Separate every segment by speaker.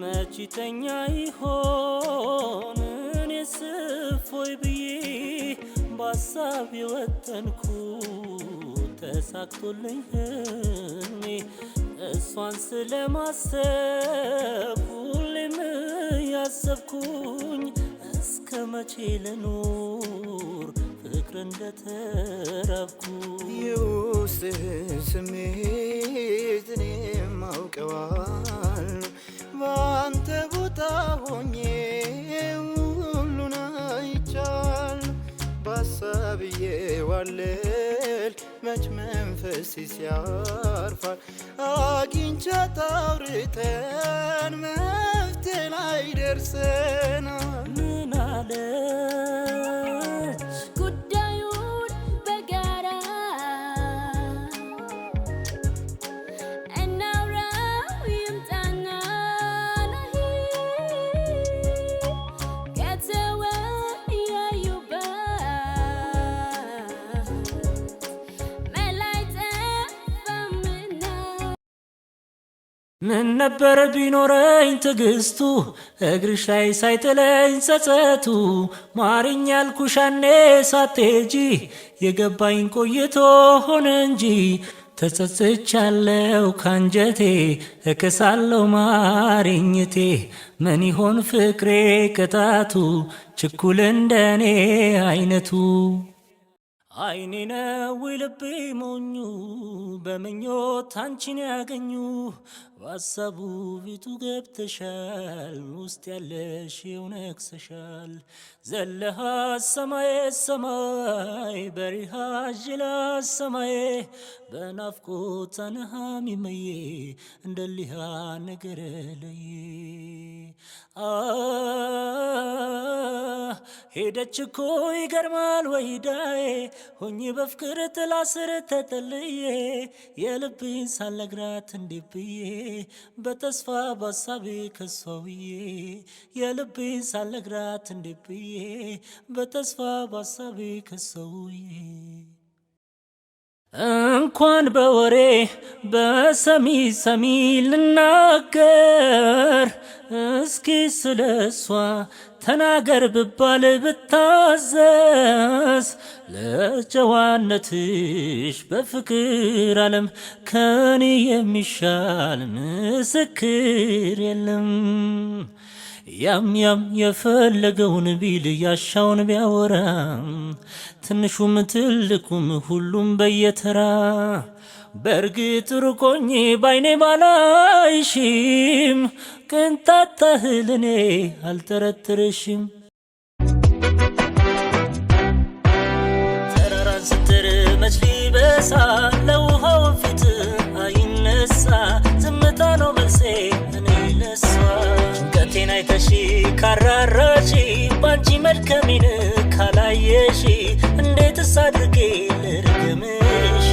Speaker 1: መችተኛ ይሆን እኔስ እፎይ ብዬ በሀሳብ የወጠንኩ ተሳክቶልኝ ህልሜ እሷን ስለማሰብ ሁሌም ያሰብኩኝ እስከ መቼ ልኑር ፍቅር እንደተራብኩ
Speaker 2: የውስጥህን ስሜት እኔም አውቀዋለሁ በአንተ ቦታ ሆኜ ሁሉን አይቻለሁ በሀሳብ እየዋለል መች መንፈስ ሲያርፋል አግኝቻት አውርተን መፍትሄ ላይ ደርሰናል
Speaker 1: ምን አለች
Speaker 3: ጉዳዩን በጋራ እናውራው ይምጣና
Speaker 1: ምን ነበር ቢኖረኝ ትግስቱ እግርሽ ላይ ሳይጥለኝ ጸጸቱ ማርኝ ያልኩሽ ያኔ ሳትሄጂ የገባኝ ቆይቶ ሆነ እንጂ ተጸጽቻለሁ ካንጀቴ እከሳለሁ ማርኝቴ ምን ይሆን ፍቅሬ ቅጣቱ ችኩል እንደኔ አይነቱ አይኔ ነው ልቤ ሞኙ በምኞት አንቺን ያገኙ በሀሳቡ ፊቱ ገብተሻል ውስጥ ያለሽው ነግሰሻል ዘለሃ ሰማይ ሰማይ በሪሃ ጅላ ሰማይ በናፍቆት አንሃሚመዬ እንደሊሃ ነገር ለይ ሄደች እኮ ይገርማል ወይዳዬ ሆኜ በፍቅር ጥላ ስር ተጠልዬ የልቤን ሳልነግራት እንዴት ብዬ በተስፋ በሀሳቤ ከሷውዬ የልቤን ሳልነግራት እንዴት ብዬ በተስፋ በሀሳቤ ከሷውዬ እንኳን በወሬ በሰሚ ሰሚ ልናገር እስኪ ስለሷ ተናገር ብባል ብታዘዝ ለጨዋነትሽ በፍቅር ዓለም ከኔ የሚሻል ምስክር የለም ያም የፈለገውን ቢል ያሻውን ቢያወራ ትንሹም ትልቁም ሁሉም በየተራ በእርግጥ ርቆኝ ባይኔ ባላይሽም ቅንጣት ታህል እኔ አልጠረጥርሽም ተራራን ስትር መች ሊበሳ ለውሃው ፊት አይነሳ ዝምታ ነው መልሴ እኔ ለሷ ጭንቀቴን አይተሽ ካራራሽ ባንቺ መድከሜን ካላየሽ እንዴትስ አድርጌ ልርገምሽ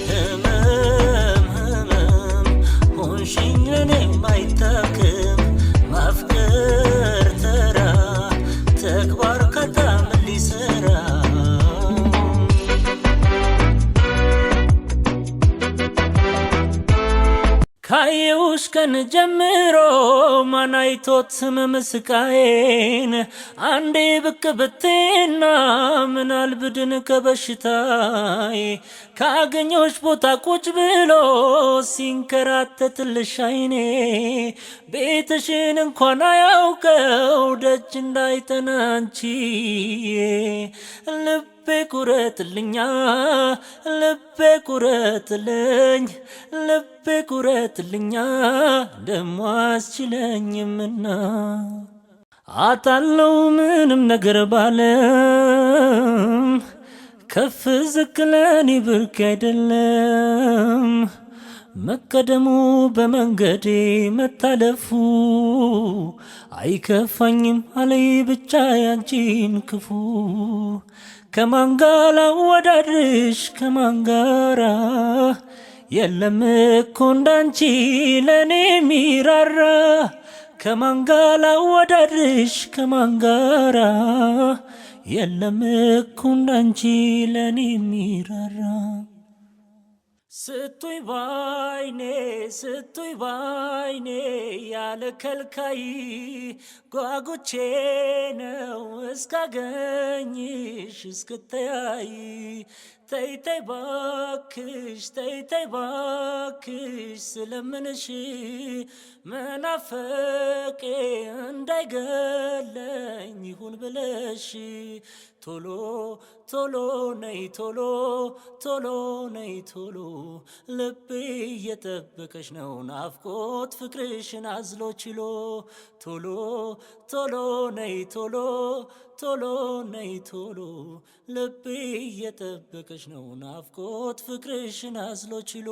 Speaker 1: ህመም ሆንሽኝ ለኔ ማይታክም ማፍቀር ተራ ተግባር ካታ ምን ሊሰራ ካየሁሽ ቀን ጀምሮ ማን አይቶት ህመም ስቃዬን አንዴ ብቅ ብቴና ምን አልብድን ከበሽታዬ ካገኘሁሽ ቦታ ቁጭ ብሎ ሲንከራተትልሽ አይኔ ቤትሽን እንኳን አያውቀው ደጅ እንዳይጠና አንቺዬ ልቤ ቁረጥልኛ ልቤ ቁረጥልኝ ልቤ ቁረጥልኛ ደሞ አስችለኝምና አጣለው ምንም ነገር ባለም ከፍ ዝቅ ለኔ ብርቅ አይደለም መቀደሙ በመንገዴ መታለፉ አይከፋኝም አለይ ብቻ ያንቺን ክፉ ከማን ጋር ላወዳድርሽ ከማን ጋራ የለም እኮ እንዳንቺ ለኔ ሚራራ ከማን ጋር ላወዳድርሽ ከማን ጋራ የለም እኮ እንዳንቺ ለኔ ሚራራ ስቱይ ባይኔ ስቱይ ባይኔ ያለ ከልካይ ጓጉቼ ነው እስካገኝሽ እስክተያይ ተይተይ ባክሽ ተይተይ ባክሽ ስለምንሽ መናፈቄ እንዳይገለኝ ይሁን ብለሽ ቶሎ ቶሎ ነይ ቶሎ ቶሎ ነይ ቶሎ ልቤ እየጠበቀሽ ነው ናፍቆት ፍቅርሽን አዝሎ ችሎ ቶሎ ቶሎ ነይ ቶሎ ቶሎ ነይ ቶሎ ልቤ እየጠበቀሽ ነው ናፍቆት ፍቅርሽን አዝሎ ችሎ